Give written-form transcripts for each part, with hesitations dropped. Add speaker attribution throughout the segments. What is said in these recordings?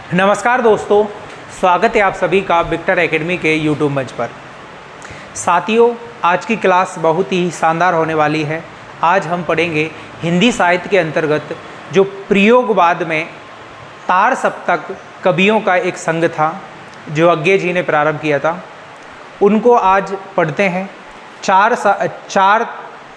Speaker 1: नमस्कार दोस्तों, स्वागत है आप सभी का विक्टर एकेडमी के यूट्यूब मंच पर। साथियों, आज की क्लास बहुत ही शानदार होने वाली है। आज हम पढ़ेंगे हिंदी साहित्य के अंतर्गत जो प्रयोगवाद में तार सप्तक कवियों का एक संघ था जो अज्ञे जी ने प्रारंभ किया था, उनको आज पढ़ते हैं। चार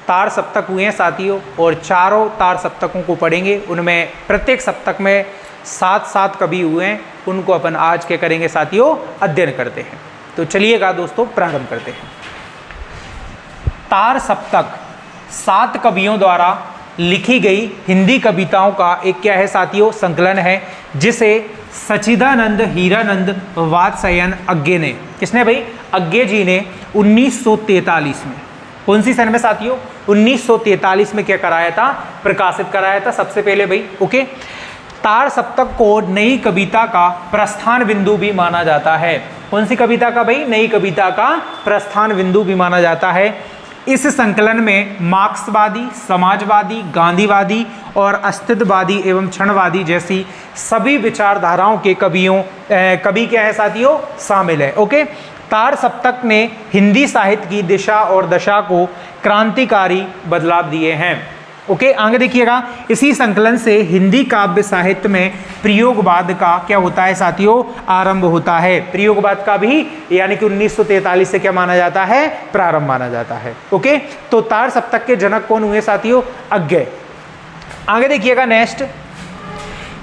Speaker 1: तार सप्तक हुए हैं साथियों, और चारों तार सप्तकों को पढ़ेंगे। उनमें प्रत्येक सप्तक में 7 कवि हुए हैं, उनको अपन आज क्या करेंगे साथियों, अध्ययन करते हैं। तो चलिएगा दोस्तों, प्रारंभ करते हैं। तार सप्तक 7 कवियों द्वारा लिखी गई हिंदी कविताओं का एक क्या है साथियों, संकलन है, जिसे सच्चिदानंद हीरानंद वात्स्यायन अज्ञे ने, किसने भाई, अज्ञे जी ने 1943 में, कौन सी सन में साथियों, 1943 में क्या कराया था, प्रकाशित कराया था सबसे पहले भाई। ओके, तार सप्तक को नई कविता का प्रस्थान बिंदु भी माना जाता है। कौन सी कविता का भाई, नई कविता का प्रस्थान बिंदु भी माना जाता है। इस संकलन में मार्क्सवादी, समाजवादी, गांधीवादी और अस्तित्ववादी एवं क्षणवादी जैसी सभी विचारधाराओं के कवि क्या है साथियों, शामिल है। ओके, तार सप्तक ने हिंदी साहित्य की दिशा और दशा को क्रांतिकारी बदलाव दिए हैं। ओके, आगे देखिएगा, इसी संकलन से हिंदी काव्य साहित्य में प्रयोगवाद का क्या होता है साथियों, आरंभ होता है। प्रयोगवाद का भी यानी कि 1943 से क्या माना जाता है, प्रारंभ माना जाता है। ओके, तो तार सप्तक के जनक कौन हुए साथियों, अज्ञे। आगे देखिएगा नेक्स्ट,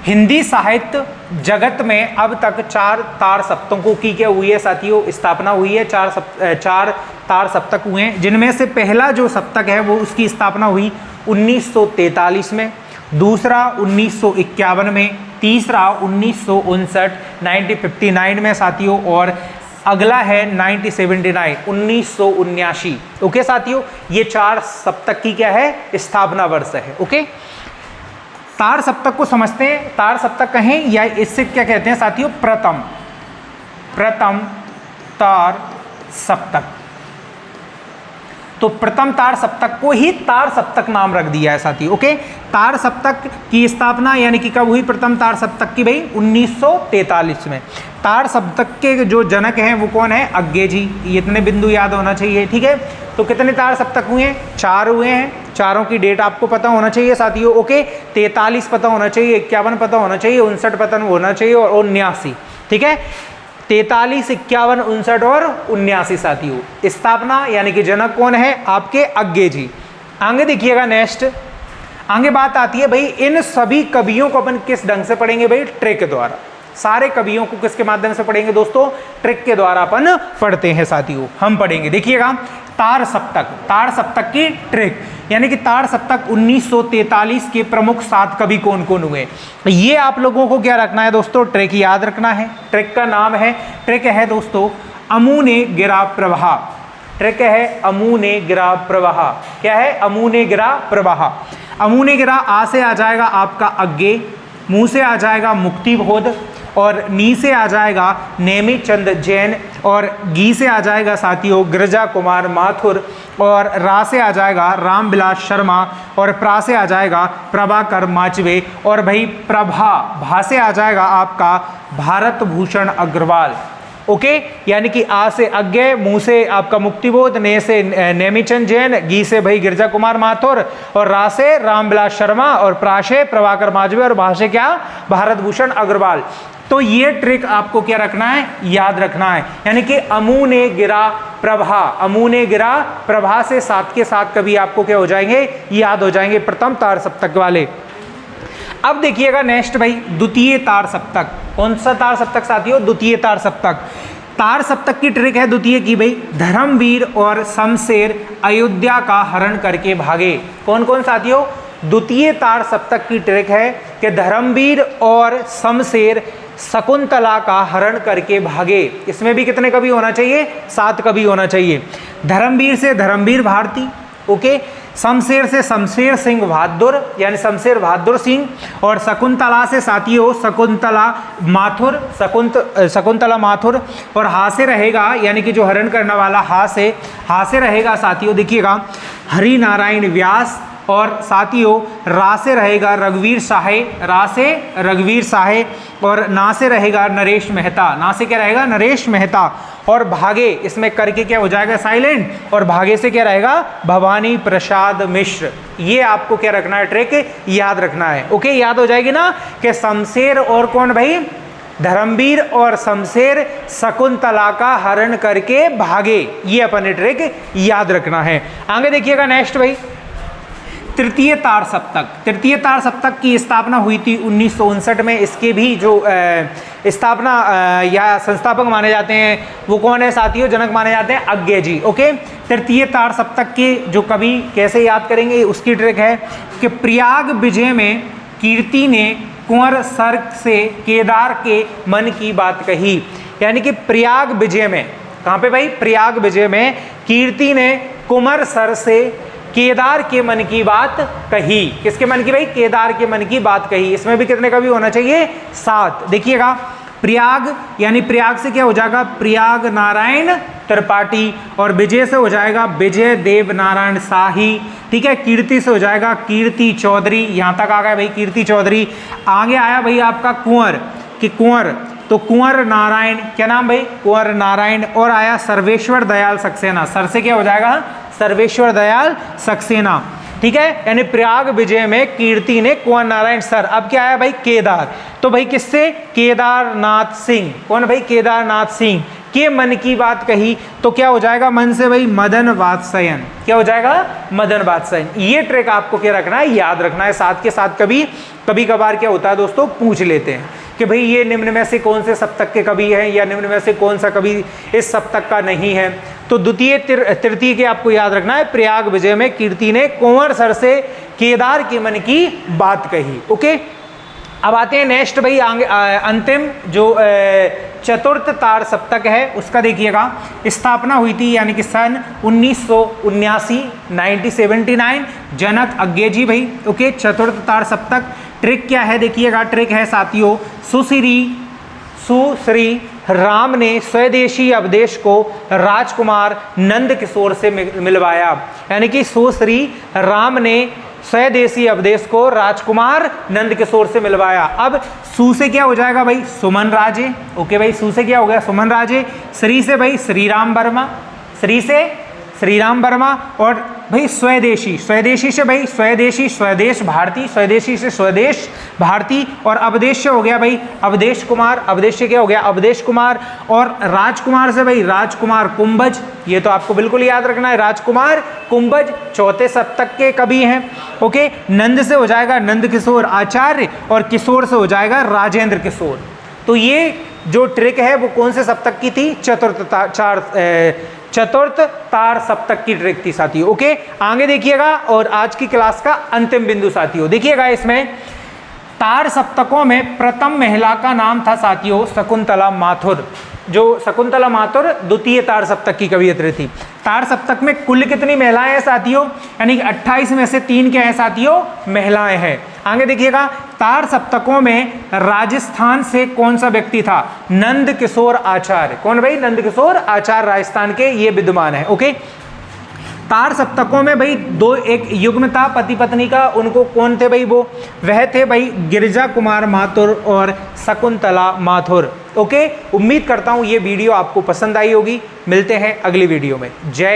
Speaker 1: हिंदी साहित्य जगत में अब तक 4 तार सप्तकों की क्या हुई है साथियों, स्थापना हुई है। 4 तार सप्तक हुए हैं, जिनमें से पहला जो सप्तक है वो उसकी स्थापना हुई 1943 में, दूसरा 1951 में, तीसरा 1959 में साथियों, और अगला है 1979। ओके साथियों, ये 4 सप्तक की क्या है, स्थापना वर्ष है। ओके, तार सप्तक को समझते हैं। तार सप्तक कहें या इससे क्या कहते हैं साथियों, प्रथम तार सप्तक। तो प्रथम तार सप्तक को ही तार सप्तक नाम रख दिया है साथी। ओके, तार सप्तक की स्थापना यानी कि कब हुई, प्रथम तार सप्तक की भाई 1943 में। तार सप्तक के जो जनक हैं वो कौन है, अज्ञे जी। ये इतने बिंदु याद होना चाहिए, ठीक है। तो कितने तार सप्तक हुए हैं, 4 हुए हैं। चारों की डेट आपको पता होना चाहिए साथियों। ओके, 43 पता होना चाहिए, 51 पता होना चाहिए, 59 पता होना चाहिए और 79, ठीक है। 43, 51, 59 और 79 साथियों। स्थापना यानी कि जनक कौन है, आपके अज्ञे जी। आगे देखिएगा नेक्स्ट, आगे बात आती है भाई, इन सभी कवियों को अपन किस ढंग से पढ़ेंगे भाई, ट्रिक के द्वारा। सारे कवियों को किसके माध्यम से पढ़ेंगे दोस्तों, ट्रिक के द्वारा अपन पढ़ते हैं साथियों। हम पढ़ेंगे, देखिएगा, तार सप्तक की ट्रिक, यानी कि तार सप्तक 1943 के प्रमुख 7 कवि कौन कौन हुए, ये आप लोगों को क्या रखना है दोस्तों, ट्रिक याद रखना है। ट्रिक का नाम है, ट्रिक है दोस्तों, अमूने गिरा प्रवाह। ट्रिक है अमूने गिरा प्रवाह। क्या है, अमूने गिरा प्रवाह। अमूने गिरा, आ से आ जाएगा आपका अज्ञे, मुंह से आ जाएगा मुक्तिबोध, और नी से आ जाएगा नेमिचंद जैन, और गी से आ जाएगा साथियों गिरजा कुमार माथुर, और रा से आ जाएगा रामविलास शर्मा, और प्रा से आ जाएगा प्रभाकर माचवे, और भाई भा से आ जाएगा आपका भारत भूषण अग्रवाल। ओके, यानी कि आ से अज्ञे, मुंह से आपका मुक्तिबोध, ने से नेमिचंद जैन, गी से भाई गिरजा कुमार माथुर, और रा से रामविलास शर्मा, और प्रा से प्रभाकर माचवे, और भा से क्या, भारत भूषण अग्रवाल। तो ये ट्रिक आपको क्या रखना है, याद रखना है। यानी कि अमूने गिरा प्रभा, अमूने गिरा प्रभा से 7 के 7 कवि आपको क्या हो जाएंगे, याद हो जाएंगे, प्रथम तार सप्तक वाले। अब देखिएगा नेक्स्ट भाई, द्वितीय तार सप्तक। कौन सा तार सप्तक साथियों, द्वितीय तार सप्तक। तार सप्तक की ट्रिक है द्वितीय की भाई, धर्मवीर और शमशेर अयोध्या का हरण करके भागे। कौन कौन साथियों, द्वितीय तार सप्तक की ट्रिक है कि धर्मवीर और शमशेर शकुंतला का हरण करके भागे। इसमें भी कितने कवि होना चाहिए, 7 कवि होना चाहिए। धर्मवीर से धर्मवीर भारती, ओके, शमशेर से शमशेर सिंह बहादुर यानी शमशेर बहादुर सिंह, और शकुंतला से साथियों शकुंतला माथुर, और हा से रहेगा यानी कि जो हरण करने वाला हा से रहेगा साथियों, देखिएगा हरि नारायण व्यास, और साथियों रा से रहेगा रघुवीर साहे, रा से रघुवीर साहे, और ना से रहेगा नरेश मेहता, ना से क्या रहेगा नरेश मेहता, और भागे इसमें करके क्या हो जाएगा साइलेंट, और भागे से क्या रहेगा भवानी प्रसाद मिश्र। ये आपको क्या रखना है ट्रिक याद रखना है। ओके, याद हो जाएगी ना कि शमशेर और कौन भाई, धर्मवीर और शमशेर शकुंतला का हरण करके भागे, ये अपन ट्रिक याद रखना है। आगे देखिएगा नेक्स्ट भाई, तृतीय तार सप्तक। तृतीय तार सप्तक की स्थापना हुई थी 1959 में। इसके भी जो स्थापना या संस्थापक माने जाते हैं वो कौन है साथियों, जनक माने जाते हैं अज्ञे जी। ओके, तृतीय तार सप्तक के जो कवि कैसे याद करेंगे उसकी ट्रिक है कि प्रयाग विजय में कीर्ति ने कुंवर सर्क से केदार के मन की बात कही। यानी कि प्रयाग विजय में, कहाँ पे भाई, प्रयाग विजय में कीर्ति ने कुंवर सर से केदार के मन की बात कही। किसके मन की भाई, केदार के मन की बात कही। इसमें भी कितने कवि होना चाहिए, 7। देखिएगा प्रयाग यानी प्रयाग से क्या हो जाएगा, प्रयाग नारायण त्रिपाठी, और विजय से हो जाएगा विजय देव नारायण शाही। ठीक है, कीर्ति से हो जाएगा कीर्ति चौधरी, यहाँ तक आ गया भाई कीर्ति चौधरी। आगे आया भाई आपका कुंवर, कि कुंवर तो कुंवर नारायण, क्या नाम भाई, कुंवर नारायण, और आया सर्वेश्वर दयाल सक्सेना, सर से क्या हो जाएगा सर्वेश्वर दयाल सक्सेना। ठीक है, यानी प्रयाग विजय में कीर्ति ने कुंवर नारायण सर। अब क्या आया भाई केदार, तो भाई किससे, केदारनाथ सिंह, कौन भाई, केदारनाथ सिंह के मन की बात कही, तो क्या हो जाएगा मन से भाई मदन वात्स्ययन, क्या हो जाएगा मदन वात्स्ययन। ये ट्रिक आपको क्या रखना है, याद रखना है। साथ के साथ कभी कभार क्या होता है दोस्तों, पूछ लेते हैं कि भाई ये निम्न में से कौन से सप्तक के कवि हैं, या निम्न में से कौन सा कवि इस सप्तक का नहीं है। तो द्वितीय तृतीय के आपको याद रखना है, प्रयाग विजय में कीर्ति ने कुंवर सर से केदार के मन की बात कही। ओके, अब आते हैं नेक्स्ट भाई आगे अंतिम जो चतुर्थ तार सप्तक है उसका देखिएगा। स्थापना हुई थी यानी कि सन 1979 1979, जनक अज्ञे जी भाई। ओके, चतुर्थ तार सप्तक ट्रिक क्या है देखिएगा, ट्रिक है साथियों, सुश्री राम ने स्वदेशी अवधेश को राजकुमार नंद किशोर से मिलवाया। यानी कि सुश्री राम ने स्वदेशी अवधेश को राजकुमार नंद किशोर से मिलवाया। अब सु से क्या हो जाएगा भाई, सुमन राजे। ओके भाई, सु से क्या हो गया, सुमन राजे। श्री से भाई श्री राम वर्मा, श्री से श्री राम वर्मा, और भाई स्वदेशी, स्वदेशी से भाई स्वदेशी स्वदेश भारती, स्वदेशी से स्वदेश भारती, और अवधेश से हो गया भाई अवधेश कुमार, अवधेश से क्या हो गया अवधेश कुमार, और राजकुमार से भाई राजकुमार कुंभज। ये तो आपको बिल्कुल याद रखना है, राजकुमार कुंभज चौथे सप्तक के कवि हैं। ओके, नंद से हो जाएगा नंद किशोर आचार्य, और किशोर से हो जाएगा राजेंद्र किशोर। तो ये जो ट्रिक है वो कौन से सप्तक की थी, चतुर्थ तार सप्तक की ट्रिक थी साथियों। ओके, आगे देखिएगा, और आज की क्लास का अंतिम बिंदु साथियों देखिएगा, इसमें तार सप्तकों में प्रथम महिला का नाम था साथियों शकुंतला माथुर। जो शकुंतला माथुर द्वितीय तार सप्तक की कवियत्री थी। तार सप्तक में कुल कितनी महिलाएं हैं साथियों, यानी कि 28 में से 3 क्या है साथियों, महिलाएं हैं। आगे देखिएगा, तार सप्तकों में राजस्थान से कौन सा व्यक्ति था, नंद किशोर आचार्य। कौन भाई, नंद किशोर आचार्य राजस्थान के ये विद्यमान है। ओके, तार सप्तकों में भाई एक युग्म था पति पत्नी का, उनको कौन थे भाई, वह थे भाई गिरिजा कुमार माथुर और शकुंतला माथुर। ओके, उम्मीद करता हूँ ये वीडियो आपको पसंद आई होगी। मिलते हैं अगली वीडियो में। जय